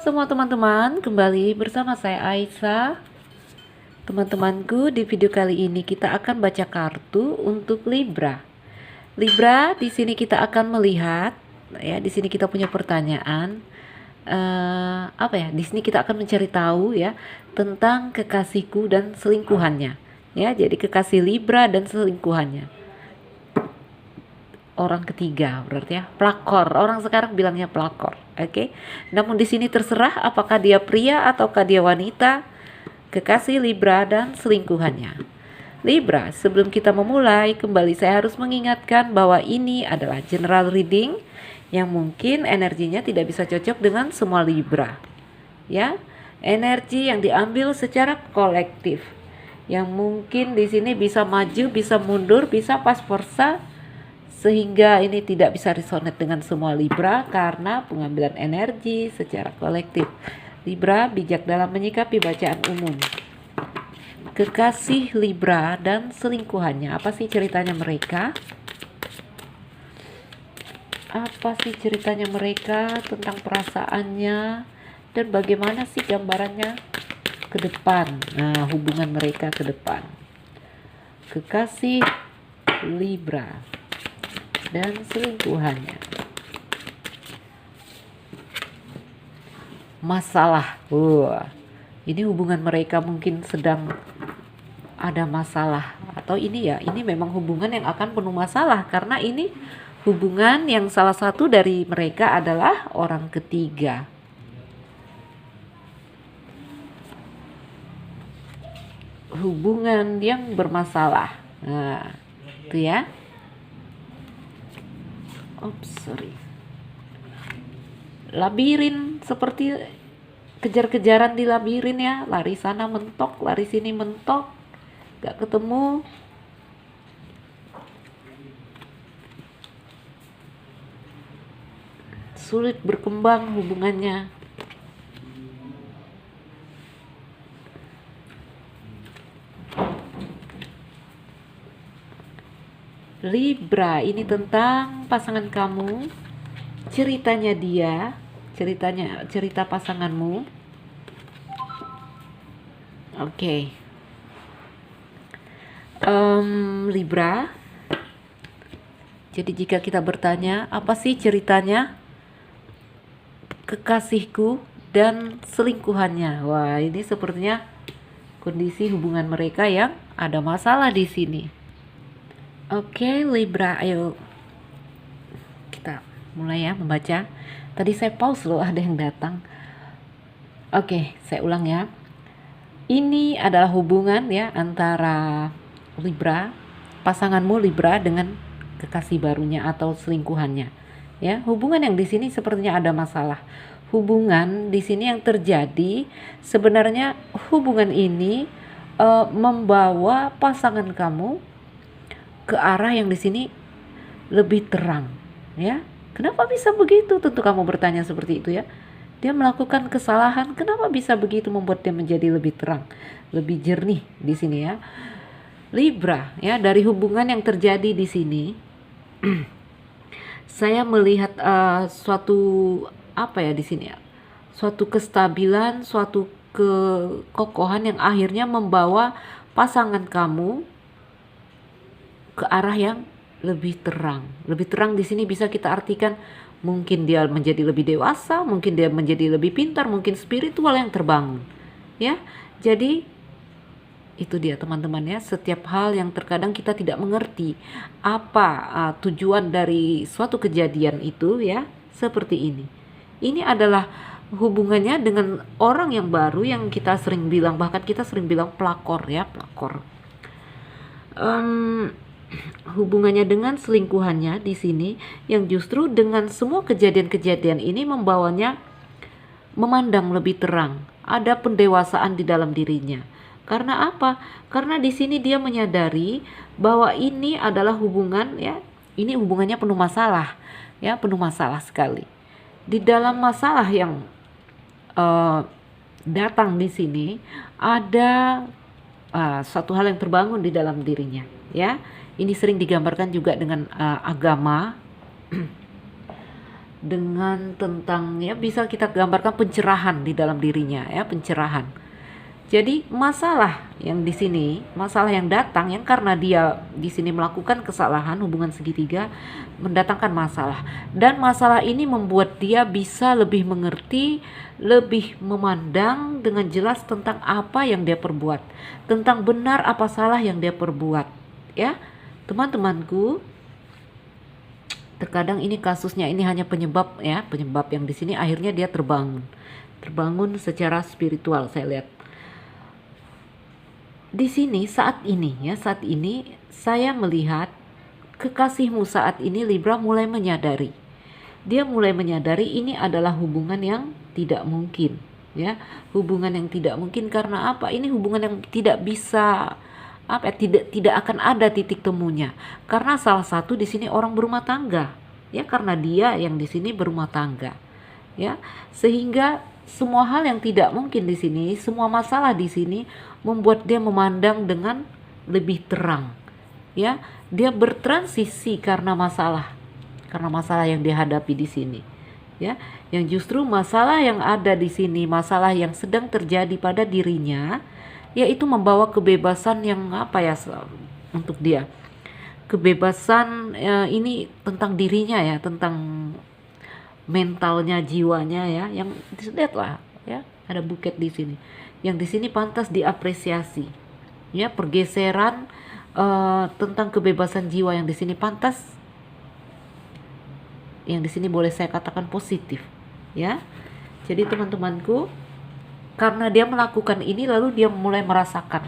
semua teman-teman, kembali bersama saya Aisyah. Teman-temanku, di video kali ini kita akan baca kartu untuk Libra. Libra, di sini kita akan melihat, ya, di sini kita punya pertanyaan. Di sini kita akan mencari tahu ya tentang kekasihku dan selingkuhannya. Ya, jadi kekasih Libra dan selingkuhannya. Orang ketiga berarti ya, pelakor. Orang sekarang bilangnya pelakor. Oke. Namun di sini terserah apakah dia pria ataukah dia wanita, kekasih Libra dan selingkuhannya. Libra, sebelum kita memulai, kembali saya harus mengingatkan bahwa ini adalah general reading yang mungkin energinya tidak bisa cocok dengan semua Libra. Ya, energi yang diambil secara kolektif. Yang mungkin di sini bisa maju, bisa mundur, bisa pas versa, sehingga ini tidak bisa resonate dengan semua Libra karena pengambilan energi secara kolektif. Libra bijak dalam menyikapi bacaan umum. Kekasih Libra dan selingkuhannya, apa sih ceritanya mereka? Apa sih ceritanya mereka tentang perasaannya dan bagaimana sih gambarannya ke depan? Nah, hubungan mereka ke depan. Kekasih Libra dan selingkuhannya. Masalah. Ini hubungan mereka mungkin sedang ada masalah, atau ini memang hubungan yang akan penuh masalah karena ini hubungan yang salah satu dari mereka adalah orang ketiga. Hubungan yang bermasalah. Nah, itu ya. Labirin, seperti kejar-kejaran di labirin ya, lari sana mentok, lari sini mentok, gak ketemu. Sulit berkembang hubungannya. Libra, ini tentang pasangan kamu, cerita pasanganmu. Oke. Libra. Jadi jika kita bertanya, apa sih ceritanya kekasihku dan selingkuhannya? Wah, ini sepertinya kondisi hubungan mereka yang ada masalah di sini. Oke, Libra, ayo kita mulai ya membaca. Tadi saya pause loh, ada yang datang. Oke, saya ulang ya. Ini adalah hubungan ya antara Libra, pasanganmu Libra dengan kekasih barunya atau selingkuhannya. Ya, hubungan yang di sini sepertinya ada masalah. Hubungan di sini yang terjadi sebenarnya hubungan ini membawa pasangan kamu ke arah yang di sini lebih terang, ya. Kenapa bisa begitu? Tentu kamu bertanya seperti itu ya. Dia melakukan kesalahan, kenapa bisa begitu membuat dia menjadi lebih terang, lebih jernih di sini ya. Libra, ya, dari hubungan yang terjadi di sini, saya melihat di sini ya. Suatu kestabilan, suatu kekokohan yang akhirnya membawa pasangan kamu ke arah yang lebih terang. Lebih terang di sini bisa kita artikan mungkin dia menjadi lebih dewasa, mungkin dia menjadi lebih pintar, mungkin spiritual yang terbangun. Ya. Jadi itu dia teman-teman ya, setiap hal yang terkadang kita tidak mengerti apa tujuan dari suatu kejadian itu ya, seperti ini. Ini adalah hubungannya dengan orang yang baru yang kita sering bilang, bahkan kita sering bilang pelakor ya, pelakor. Hubungannya dengan selingkuhannya di sini yang justru dengan semua kejadian-kejadian ini membawanya memandang lebih terang, ada pendewasaan di dalam dirinya. Karena apa? Karena di sini dia menyadari bahwa ini adalah hubungan ya, ini hubungannya penuh masalah ya, penuh masalah sekali. Di dalam masalah yang datang di sini ada suatu hal yang terbangun di dalam dirinya ya. Ini sering digambarkan juga dengan agama dengan tentang, ya bisa kita gambarkan pencerahan di dalam dirinya, ya, pencerahan. Jadi masalah yang di sini, masalah yang datang yang karena dia di sini melakukan kesalahan, hubungan segitiga mendatangkan masalah, dan masalah ini membuat dia bisa lebih mengerti, lebih memandang dengan jelas tentang apa yang dia perbuat, tentang benar apa salah yang dia perbuat, ya. Teman-temanku, terkadang ini kasusnya ini hanya penyebab, ya, penyebab yang di sini akhirnya dia terbangun secara spiritual. Saya lihat di sini saat ini, ya, saat ini saya melihat kekasihmu saat ini, Libra, mulai menyadari. Dia mulai menyadari ini adalah hubungan yang tidak mungkin, ya. Hubungan yang tidak mungkin karena apa? Ini hubungan yang tidak bisa, apa ya, tidak akan ada titik temunya. Karena salah satu di sini orang berumah tangga, ya, karena dia yang di sini berumah tangga, ya. Sehingga semua hal yang tidak mungkin di sini, semua masalah di sini membuat dia memandang dengan lebih terang, ya. Dia bertransisi karena masalah yang dihadapi di sini, ya. Yang justru masalah yang ada di sini, masalah yang sedang terjadi pada dirinya, yaitu membawa kebebasan yang apa ya, untuk dia kebebasan, ini tentang dirinya, ya, tentang mentalnya, jiwanya, ya, yang lihatlah, ya, ada buket di sini yang di sini pantas diapresiasi, ya. Pergeseran tentang kebebasan jiwa yang di sini pantas, yang di sini boleh saya katakan positif, ya. Jadi teman-temanku, karena dia melakukan ini lalu dia mulai merasakan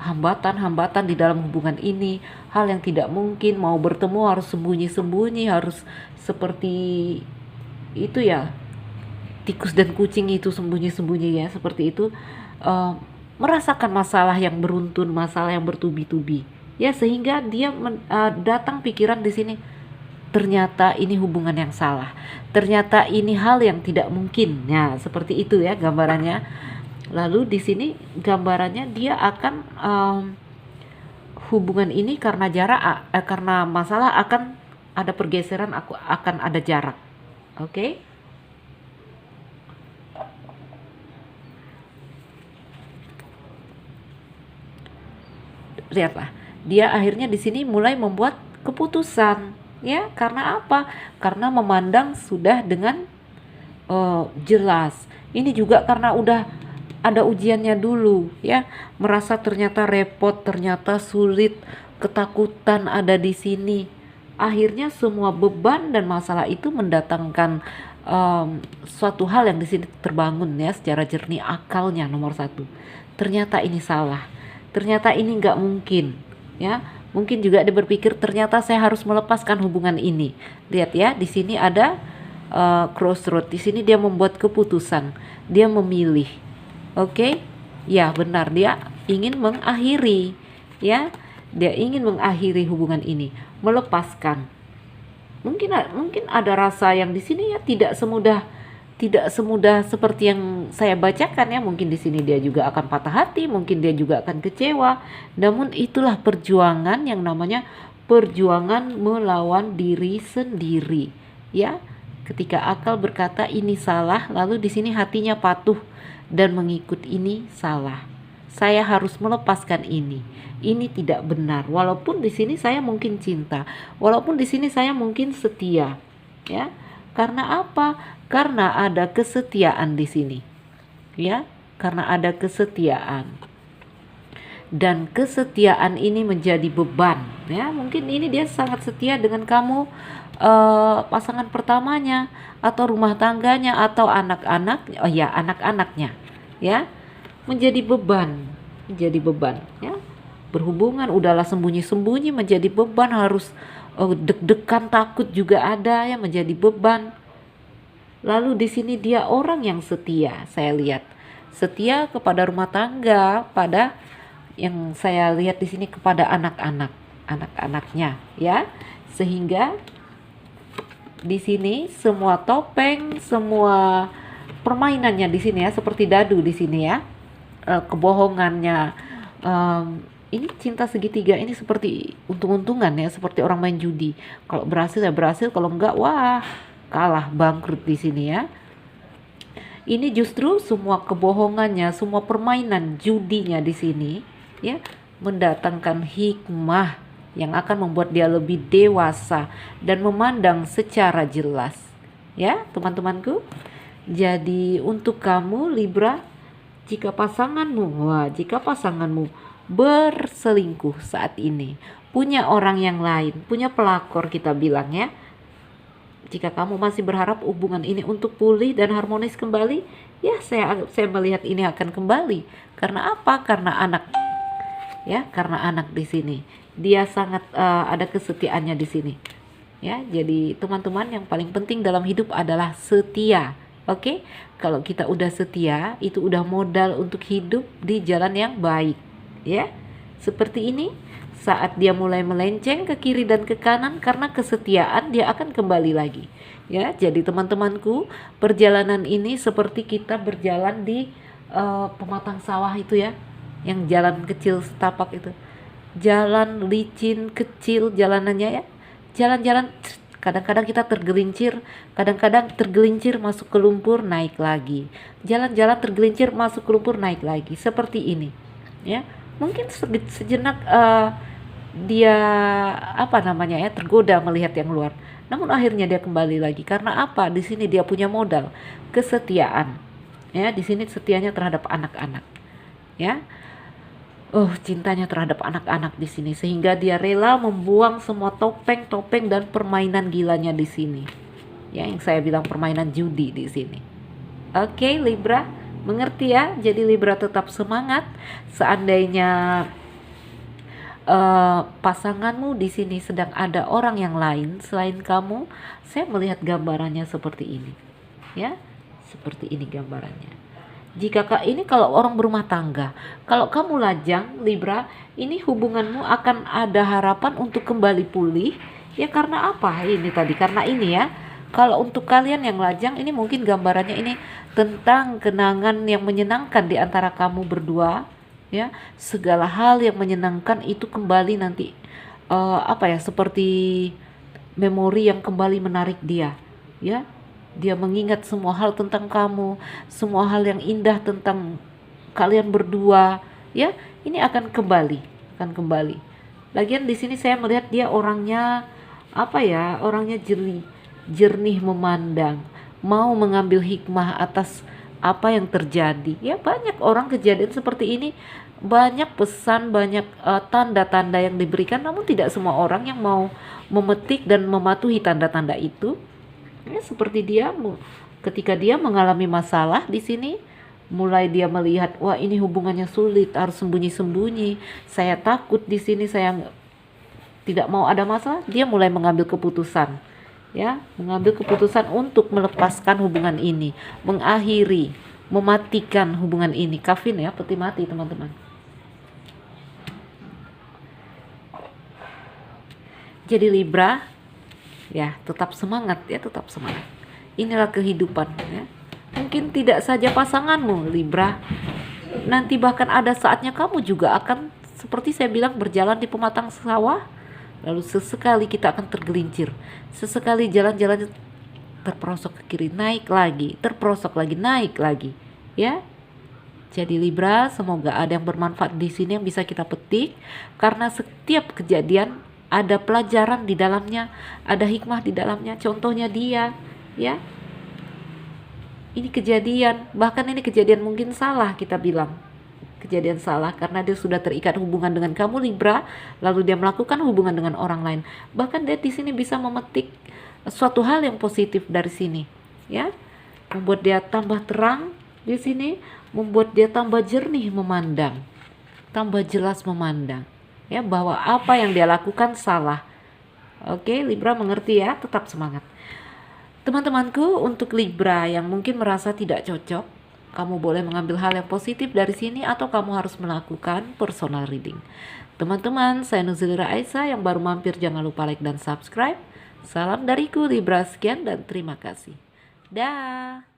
hambatan-hambatan di dalam hubungan ini, hal yang tidak mungkin, mau bertemu harus sembunyi-sembunyi, harus seperti itu, ya, tikus dan kucing itu sembunyi-sembunyi, ya, seperti itu. Merasakan masalah yang beruntun, masalah yang bertubi-tubi, ya, sehingga dia datang pikiran di sini, ternyata ini hubungan yang salah, ternyata ini hal yang tidak mungkin, ya, seperti itu, ya, gambarannya. Lalu di sini gambarannya dia akan hubungan ini karena jarak, karena masalah akan ada pergeseran, akan ada jarak, oke? Lihatlah, dia akhirnya di sini mulai membuat keputusan, ya. Karena apa? Karena memandang sudah dengan jelas. Ini juga karena udah ada ujiannya dulu, ya. Merasa ternyata repot, ternyata sulit, ketakutan ada di sini. Akhirnya semua beban dan masalah itu mendatangkan suatu hal yang di sini terbangun, ya, secara jernih akalnya. Nomor satu, ternyata ini salah, ternyata ini nggak mungkin, ya. Mungkin juga dia berpikir ternyata saya harus melepaskan hubungan ini. Lihat, ya, di sini ada crossroad. Di sini dia membuat keputusan, dia memilih. Oke, ya, benar, dia ingin mengakhiri, ya. Dia ingin mengakhiri hubungan ini, melepaskan. Mungkin ada rasa yang di sini, ya, tidak semudah seperti yang saya bacakan, ya. Mungkin di sini dia juga akan patah hati, mungkin dia juga akan kecewa. Namun itulah perjuangan yang namanya perjuangan melawan diri sendiri, ya. Ketika akal berkata ini salah, lalu di sini hatinya patuh dan mengikut ini salah. Saya harus melepaskan ini. Ini tidak benar. Walaupun di sini saya mungkin cinta, walaupun di sini saya mungkin setia, ya. Karena apa? Karena ada kesetiaan di sini, ya. Karena ada kesetiaan. Dan kesetiaan ini menjadi beban, ya. Mungkin ini dia sangat setia dengan kamu, pasangan pertamanya, atau rumah tangganya, atau anak-anak, oh ya, anak-anaknya, ya. Menjadi beban, ya. Berhubungan udahlah sembunyi-sembunyi, menjadi beban, harus deg-degan, takut juga ada, ya, menjadi beban. Lalu di sini dia orang yang setia, saya lihat setia kepada rumah tangga, pada yang saya lihat di sini kepada anak-anaknya, ya. Sehingga di sini semua topeng, semua permainannya di sini, ya, seperti dadu di sini, ya. Kebohongannya, ini cinta segitiga ini seperti untung-untungan, ya, seperti orang main judi. Kalau berhasil ya berhasil, kalau enggak, wah, kalah, bangkrut di sini ya. Ini justru semua kebohongannya, semua permainan judinya di sini ya mendatangkan hikmah yang akan membuat dia lebih dewasa dan memandang secara jelas. Ya, teman-temanku. Jadi untuk kamu Libra, jika pasanganmu berselingkuh saat ini, punya orang yang lain, punya pelakor kita bilang ya. Jika kamu masih berharap hubungan ini untuk pulih dan harmonis kembali, ya saya melihat ini akan kembali. Karena apa? Karena anak. Ya, karena anak di sini. Dia sangat ada kesetiaannya di sini. Ya, jadi teman-teman yang paling penting dalam hidup adalah setia. Oke? Kalau kita udah setia, itu udah modal untuk hidup di jalan yang baik. Ya. Seperti ini. Saat dia mulai melenceng ke kiri dan ke kanan karena kesetiaan, dia akan kembali lagi. Ya, jadi teman-temanku, perjalanan ini seperti kita berjalan di pematang sawah itu ya, yang jalan kecil setapak itu. Jalan licin kecil jalanannya ya. Jalan-jalan kadang-kadang kita tergelincir, kadang-kadang tergelincir masuk ke lumpur, naik lagi. Jalan-jalan tergelincir masuk ke lumpur, naik lagi. Seperti ini. Ya. Mungkin sejenak dia tergoda melihat yang luar, namun akhirnya dia kembali lagi. Karena apa? Di sini dia punya modal kesetiaan. Ya, di sini setianya terhadap anak-anak. Ya, cintanya terhadap anak-anak di sini sehingga dia rela membuang semua topeng-topeng dan permainan gilanya di sini. Ya, yang saya bilang permainan judi di sini. Oke, Libra, mengerti ya? Jadi Libra tetap semangat. Seandainya pasanganmu di sini sedang ada orang yang lain selain kamu, saya melihat gambarannya seperti ini. Ya, seperti ini gambarannya. Ini kalau orang berumah tangga, kalau kamu lajang Libra, ini hubunganmu akan ada harapan untuk kembali pulih. Ya karena apa? Ini tadi karena ini ya. Kalau untuk kalian yang lajang, ini mungkin gambarannya ini tentang kenangan yang menyenangkan di antara kamu berdua. Ya, segala hal yang menyenangkan itu kembali nanti seperti memori yang kembali menarik dia. Ya, dia mengingat semua hal tentang kamu, semua hal yang indah tentang kalian berdua. Ya, ini akan kembali. Lagian di sini saya melihat dia orangnya orangnya jernih memandang, mau mengambil hikmah atas apa yang terjadi. Ya, banyak orang kejadian seperti ini, banyak pesan, banyak tanda-tanda yang diberikan, namun tidak semua orang yang mau memetik dan mematuhi tanda-tanda itu. Ya, seperti dia ketika dia mengalami masalah di sini, mulai dia melihat, wah ini hubungannya sulit, harus sembunyi-sembunyi, saya takut di sini, saya tidak mau ada masalah, dia mulai mengambil keputusan. Ya, mengambil keputusan untuk melepaskan hubungan ini, mengakhiri, mematikan hubungan ini. Kafin ya, peti mati teman-teman. Jadi Libra, ya tetap semangat ya, tetap semangat. Inilah kehidupan ya. Mungkin tidak saja pasanganmu Libra, nanti bahkan ada saatnya kamu juga akan seperti saya bilang berjalan di pematang sawah. Lalu sesekali kita akan tergelincir, sesekali jalan-jalan terperosok ke kiri, naik lagi, terperosok lagi, naik lagi, ya. Jadi Libra, semoga ada yang bermanfaat di sini yang bisa kita petik, karena setiap kejadian ada pelajaran di dalamnya, ada hikmah di dalamnya. Contohnya dia, ya. Ini kejadian, bahkan ini kejadian mungkin salah kita bilang. Kejadian salah karena dia sudah terikat hubungan dengan kamu Libra, lalu dia melakukan hubungan dengan orang lain. Bahkan dia di sini bisa memetik suatu hal yang positif dari sini, ya, membuat dia tambah terang di sini, membuat dia tambah jernih memandang, tambah jelas memandang, ya, bahwa apa yang dia lakukan salah. Oke, Libra mengerti ya, tetap semangat. Teman-temanku, untuk Libra yang mungkin merasa tidak cocok, kamu boleh mengambil hal yang positif dari sini atau kamu harus melakukan personal reading. Teman-teman, saya Nuzulira Aisyah, yang baru mampir jangan lupa like dan subscribe. Salam dariku Libra, sekian dan terima kasih. Dah.